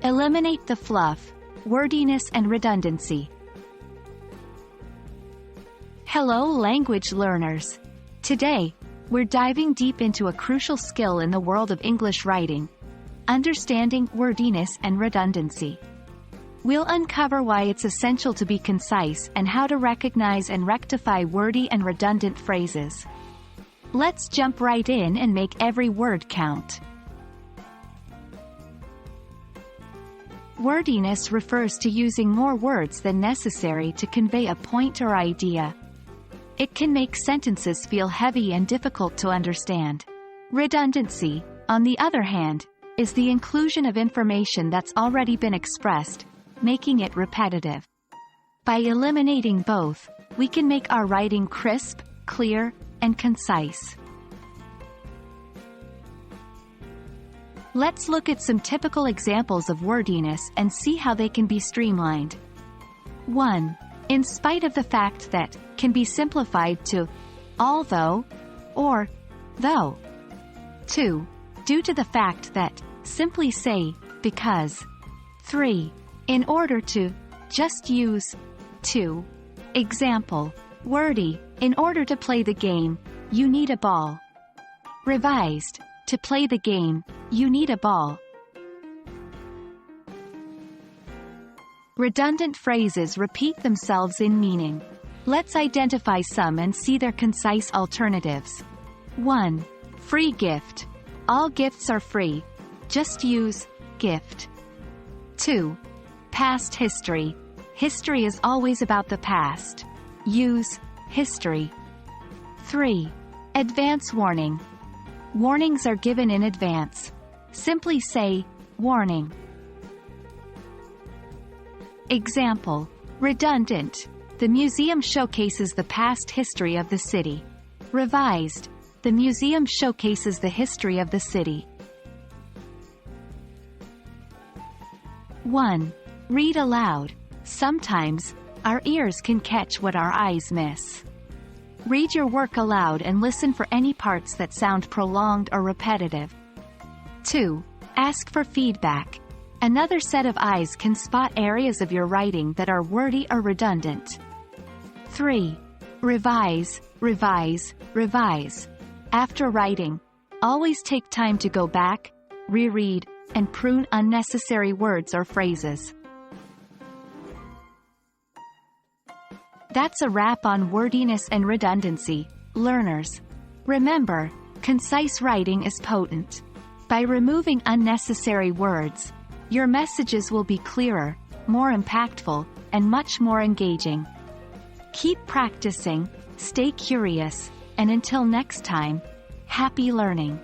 Eliminate the fluff, wordiness and redundancy. Hello language learners! Today, we're diving deep into a crucial skill in the world of English writing: understanding wordiness and redundancy. We'll uncover why it's essential to be concise and how to recognize and rectify wordy and redundant phrases. Let's jump right in and make every word count. Wordiness refers to using more words than necessary to convey a point or idea. It can make sentences feel heavy and difficult to understand. Redundancy, on the other hand, is the inclusion of information that's already been expressed, making it repetitive. By eliminating both, we can make our writing crisp, clear, and concise. Let's look at some typical examples of wordiness and see how they can be streamlined. 1. In spite of the fact that can be simplified to although or though. 2. Due to the fact that simply say because. 3. In order to just use to. Example: Wordy, in order to play the game, you need a ball. Revised, to play the game, you need a ball. Redundant phrases repeat themselves in meaning. Let's identify some and see their concise alternatives. 1. Free gift. All gifts are free. Just use gift. 2. Past history. History is always about the past. Use history. 3. Advance warning. Warnings are given in advance. Simply say warning. Example: redundant. The museum showcases the past history of the city. Revised. The museum showcases the history of the city. 1. Read aloud. Sometimes, our ears can catch what our eyes miss. Read your work aloud and listen for any parts that sound prolonged or repetitive. 2. Ask for feedback. Another set of eyes can spot areas of your writing that are wordy or redundant. 3. Revise, revise, revise. After writing, always take time to go back, reread, and prune unnecessary words or phrases. That's a wrap on wordiness and redundancy, learners. Remember, concise writing is potent. By removing unnecessary words, your messages will be clearer, more impactful, and much more engaging. Keep practicing, stay curious, and until next time, happy learning.